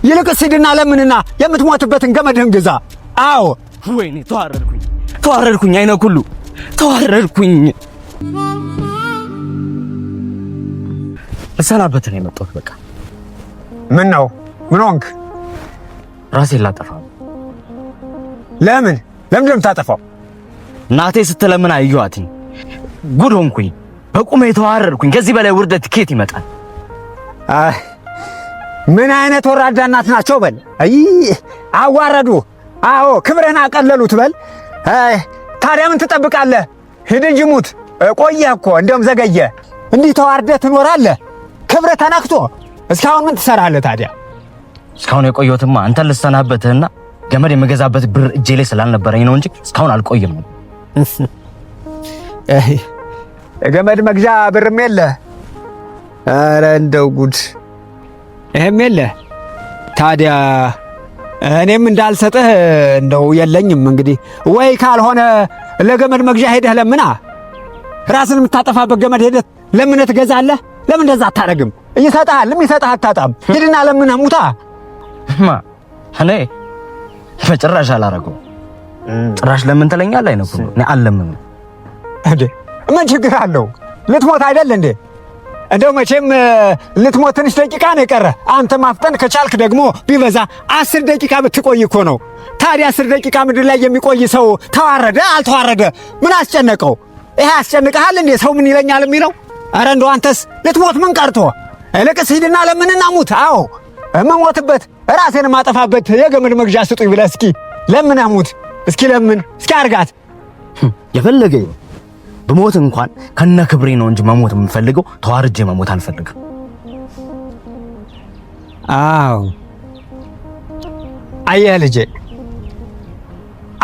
ይልቅስ ሂድና ለምንና የምትሞትበትን ገመድህን ግዛ። አዎ ወይኔ ተዋረድኩኝ አይነ ኩሉ ተዋረድኩኝ። እሰናበት ነው የመጣሁት በቃ። ምን ነው ምን ሆንክ? ራሴን ላጠፋ። ለምን የምታጠፋው? እናቴ ስትለምን አየኋትኝ፣ ጉድ ሆንኩኝ፣ በቁሜ ተዋረድኩኝ። ከዚህ በላይ ውርደት ከየት ይመጣል? ምን አይነት ወራዳ እናት ናቸው በል። አይ አዋረዱ። አዎ ክብርህን አቀለሉት በል። ታዲያ ምን ትጠብቃለህ? ሂድ እንጂ ሙት። ቆየህ እኮ እንደውም ዘገየ። እንዲህ ተዋርደህ ትኖራለህ? ክብርህ ተነክቶ እስካሁን ምን ትሰራለህ ታዲያ? እስካሁን የቆየሁትማ አንተን ልሰናበትህና ገመድ የምገዛበት ብር እጄ ላይ ስላልነበረኝ ነው እንጂ እስካሁን አልቆየም ነው። የገመድ መግዣ ብርም የለህ? ኧረ እንደው ጉድ! ይሄም የለህ ታዲያ? እኔም እንዳልሰጥህ እንደው የለኝም። እንግዲህ ወይ ካልሆነ ለገመድ መግዣ ሄደህ ለምና። ራስን የምታጠፋበት ገመድ ሄደህ ለምን ትገዛለህ? ለምን እንደዛ አታረግም? ይሰጣል አታጣም። ሂድና ለምን ሙታ። እኔ በጭራሽ አላረገው። ጭራሽ ለምን ትለኛለህ? አይነኩ እኔ አልለምንም እንዴ። ምን ችግር አለው? ልትሞት አይደል እንዴ? እንደው መቼም ልትሞት ትንሽ ደቂቃ ነው የቀረ። አንተ ማፍጠን ከቻልክ ደግሞ ቢበዛ 10 ደቂቃ ብትቆይ እኮ ነው። ታዲያ 10 ደቂቃ ምድር ላይ የሚቆይ ሰው ተዋረደ አልተዋረደ ምን አስጨነቀው? ይሄ ያስጨንቀሃል እንዴ? ሰው ምን ይለኛል የሚለው? አረ እንደው አንተስ ልትሞት ምን ቀርቶ? እልቅስ ሂድና ለምንና ሙት። አዎ እመሞትበት ራሴን ማጠፋበት የገመድ መግዣ ስጡኝ ብለህ እስኪ ለምን ሙት። እስኪ ለምን እስኪ አርጋት። የፈለገኝ በሞት እንኳን ከነ ክብሬ ነው እንጂ መሞት የምፈልገው ተዋርጄ መሞት አልፈልግም። አዎ አየህ ልጄ፣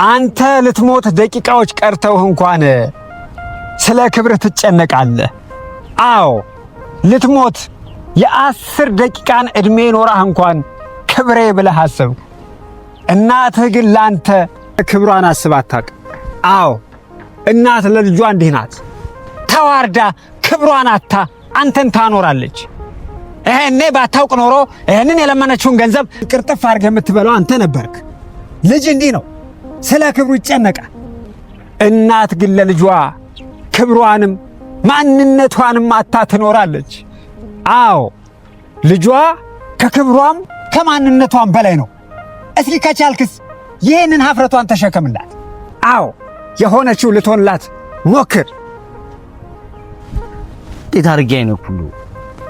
አንተ ልትሞት ደቂቃዎች ቀርተው እንኳን ስለ ክብር ትጨነቃለህ። አዎ ልትሞት የ10 ደቂቃን እድሜ ኖራህ እንኳን ክብሬ ብለህ አስብ። እናትህ ግን ላንተ ክብሯን አስባ አታውቅም። አዎ እናት ለልጇ እንዲህ ናት። ተዋርዳ ክብሯን አታ አንተን ታኖራለች። ይሄኔ ባታውቅ ኖሮ ይሄንን የለመነችውን ገንዘብ ቅርጥፍ አድርገህ የምትበላው አንተ ነበርክ። ልጅ እንዲህ ነው፣ ስለ ክብሩ ይጨነቃል። እናት ግን ለልጇ ክብሯንም ማንነቷንም አታ ትኖራለች። አዎ ልጇ ከክብሯም ከማንነቷም በላይ ነው። እስኪ ከቻልክስ ይህንን ሀፍረቷን ተሸከምላት። አዎ የሆነችው ልትሆንላት ሞክር። እንዴት አድርጌ አይነው ሁሉ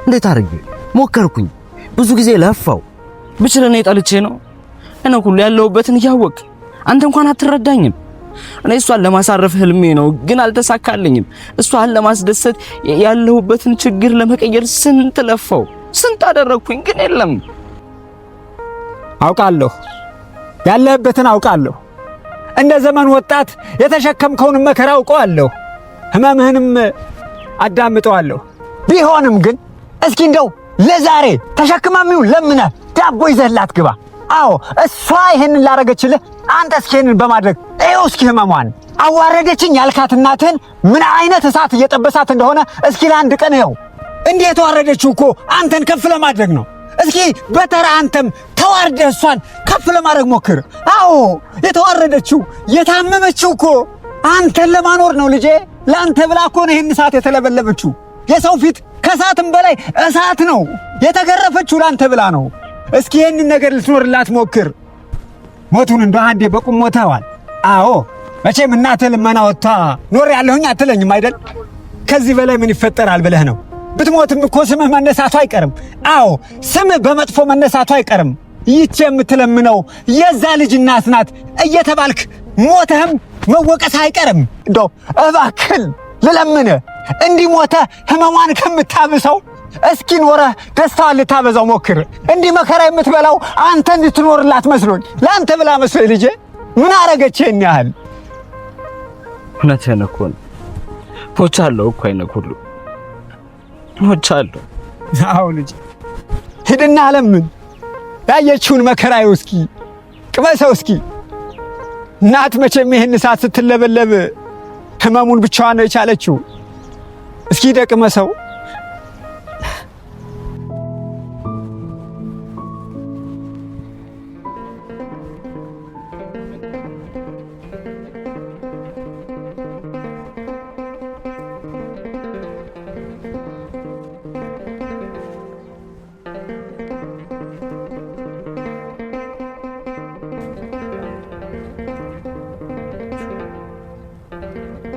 እንዴት አድርጌ ሞከርኩኝ። ብዙ ጊዜ ለፋው። ብችል እኔ ጠልቼ ነው እኔ ሁሉ ያለውበትን እያወቅ አንተ እንኳን አትረዳኝም። እኔ እሷን ለማሳረፍ ህልሜ ነው ግን አልተሳካልኝም። እሷን ለማስደሰት ያለውበትን ችግር ለመቀየር ስንት ለፋው፣ ስንት አደረግኩኝ ግን የለም። አውቃለሁ፣ ያለህበትን አውቃለሁ። እንደ ዘመን ወጣት የተሸከምከውን መከራ አውቀዋለሁ፣ ህመምህንም አዳምጠዋለሁ። ቢሆንም ግን እስኪ እንደው ለዛሬ ተሸክማሚው ለምነ ዳቦ ይዘህላት ግባ። አዎ እሷ ይሄንን ላረገችልህ አንተ እስኪ ይሄንን በማድረግ ይኸው እስኪ ህመሟን አዋረደችኝ ያልካት እናትህን ምን አይነት እሳት እየጠበሳት እንደሆነ እስኪ ለአንድ ቀን ይኸው እንዴት የተዋረደችው እኮ አንተን ከፍ ለማድረግ ነው። እስኪ በተራ አንተም ተዋርደህ እሷን ከፍ ለማድረግ ሞክር። አዎ የተዋረደችው የታመመችው እኮ አንተን ለማኖር ነው ልጄ። ለአንተ ብላ እኮ ነው ይህን እሳት የተለበለበችው። የሰው ፊት ከእሳትም በላይ እሳት ነው። የተገረፈችው ለአንተ ብላ ነው። እስኪ ይህንን ነገር ልትኖርላት ሞክር። ሞቱን እንደ አንዴ በቁም ሞተዋል። አዎ መቼም እናትህ ልመና ወጥታ ኖር ያለሁኝ አትለኝም አይደል? ከዚህ በላይ ምን ይፈጠራል ብለህ ነው? ብትሞትም እኮ ስምህ መነሳቱ አይቀርም። አዎ ስምህ በመጥፎ መነሳቱ አይቀርም። ይህች የምትለምነው የዛ ልጅ እናት ናት እየተባልክ ሞተህም መወቀስ አይቀርም። እንደው እባክህ ልለምንህ እንዲህ ሞተህ ህመሟን ከምታብሰው እስኪ ኖረህ ደስታዋን ልታበዛው ሞክር። እንዲህ መከራ የምትበላው አንተ እንድትኖርላት መስሎኝ ለአንተ ብላ መስሎኝ ልጄ ምን አረገችህን ያህል? እውነትህን እኮ ነው። ሞቻለሁ እኮ አይነህ ሁሉ ሞቻለሁ። አዎ ልጄ ሂድና ለምን ያየችውን መከራ እስኪ ቅመሰው። እስኪ እናት መቼም ይህን እሳት ስትለበለብ ህመሙን ብቻዋን ነው የቻለችው። እስኪ ደቅመሰው።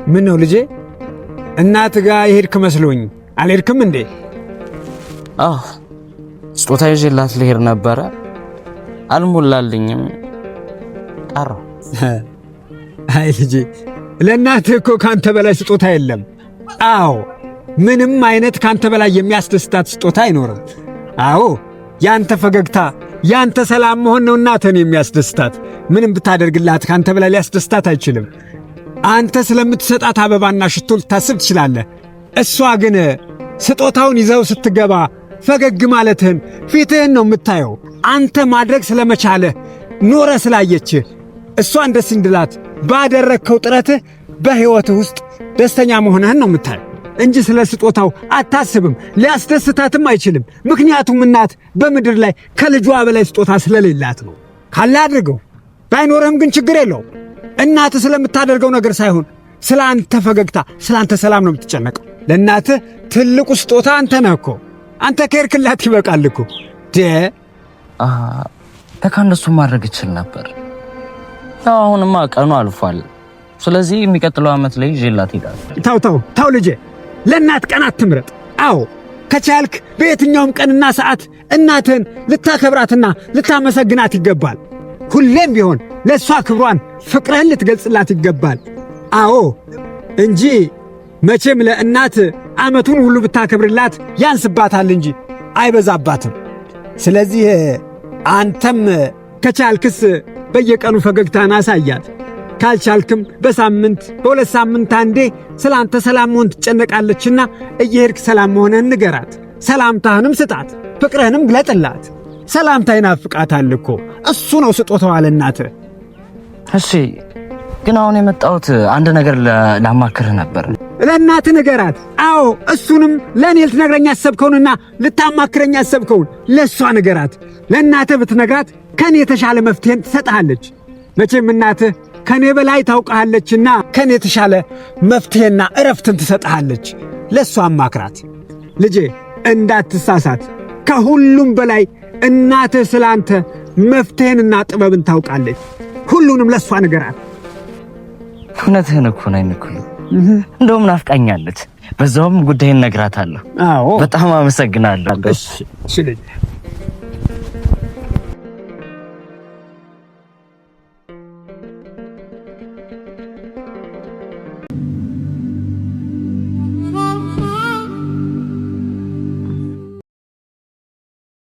ምን ነው ልጄ? እናት ጋር የሄድክ መስሎኝ አልሄድክም እንዴ? አዎ ስጦታ ይዤላት ልሄድ ነበረ፣ አልሞላልኝም ቀረሁ። አይ ልጄ፣ ለእናትህ እኮ ካንተ በላይ ስጦታ የለም። አዎ ምንም አይነት ካንተ በላይ የሚያስደስታት ስጦታ አይኖርም። አዎ ያንተ ፈገግታ፣ ያንተ ሰላም መሆን ነው እናትህን የሚያስደስታት። ምንም ብታደርግላት ካንተ በላይ ሊያስደስታት አይችልም። አንተ ስለምትሰጣት አበባና ሽቶ ልታስብ ትችላለህ። እሷ ግን ስጦታውን ይዘው ስትገባ ፈገግ ማለትህን፣ ፊትህን ነው የምታየው። አንተ ማድረግ ስለመቻለህ ኖረ ስላየችህ እሷን ደስ እንድላት ባደረግከው ጥረትህ በሕይወትህ ውስጥ ደስተኛ መሆንህን ነው የምታየው እንጂ ስለ ስጦታው አታስብም። ሊያስደስታትም አይችልም። ምክንያቱም እናት በምድር ላይ ከልጇ በላይ ስጦታ ስለሌላት ነው። ካለ አድርገው፣ ባይኖርህም ግን ችግር የለው። እናትህ ስለምታደርገው ነገር ሳይሆን ስለ አንተ ፈገግታ፣ ስለ አንተ ሰላም ነው የምትጨነቀው። ለእናትህ ትልቁ ስጦታ አንተ ነህ እኮ። አንተ ከሄድክላት ይበቃል እኮ። ለካ እንደሱ ማድረግ ይችል ነበር። ያው አሁንማ ቀኑ አልፏል። ስለዚህ የሚቀጥለው ዓመት ላይ ይዤላት እሄዳለሁ። ታው ልጄ፣ ለእናት ቀን አትምረጥ። አዎ ከቻልክ በየትኛውም ቀንና ሰዓት እናትህን ልታከብራትና ልታመሰግናት ይገባል። ሁሌም ቢሆን ለእሷ ክብሯን፣ ፍቅርህን ልትገልጽላት ይገባል። አዎ እንጂ መቼም ለእናት ዓመቱን ሁሉ ብታከብርላት ያንስባታል እንጂ አይበዛባትም። ስለዚህ አንተም ከቻልክስ በየቀኑ ፈገግታን አሳያት። ካልቻልክም በሳምንት በሁለት ሳምንት አንዴ ስለ አንተ ሰላም መሆን ትጨነቃለችና እየሄድክ ሰላም መሆንህን ንገራት። ሰላምታህንም ስጣት፣ ፍቅርህንም ግለጥላት። ሰላምታ ይናፍቃታል እኮ። እሱ ነው ስጦታዋ ለእናትህ። እሺ፣ ግን አሁን የመጣሁት አንድ ነገር ላማክርህ ነበር። ለእናትህ ንገራት። አዎ እሱንም ለእኔ ልትነግረኝ ያሰብከውንና ልታማክረኝ ያሰብከውን ለእሷ ንገራት። ለእናትህ ብትነግራት ከኔ የተሻለ መፍትሄን ትሰጥሃለች። መቼም እናትህ ከኔ በላይ ታውቃለችና ከኔ የተሻለ መፍትሄና እረፍትን ትሰጥሃለች። ለእሷ አማክራት ልጄ፣ እንዳትሳሳት። ከሁሉም በላይ እናትህ ስለ አንተ መፍትሄንና ጥበብን ታውቃለች። ሁሉንም ለእሷ ንገራት። እውነትህን እኮ ነኝ እኮ። እንደውም ናፍቃኛለች። በዛውም ጉዳይን እነግራታለሁ። አዎ በጣም አመሰግናለሁ። እሺ ልጄ።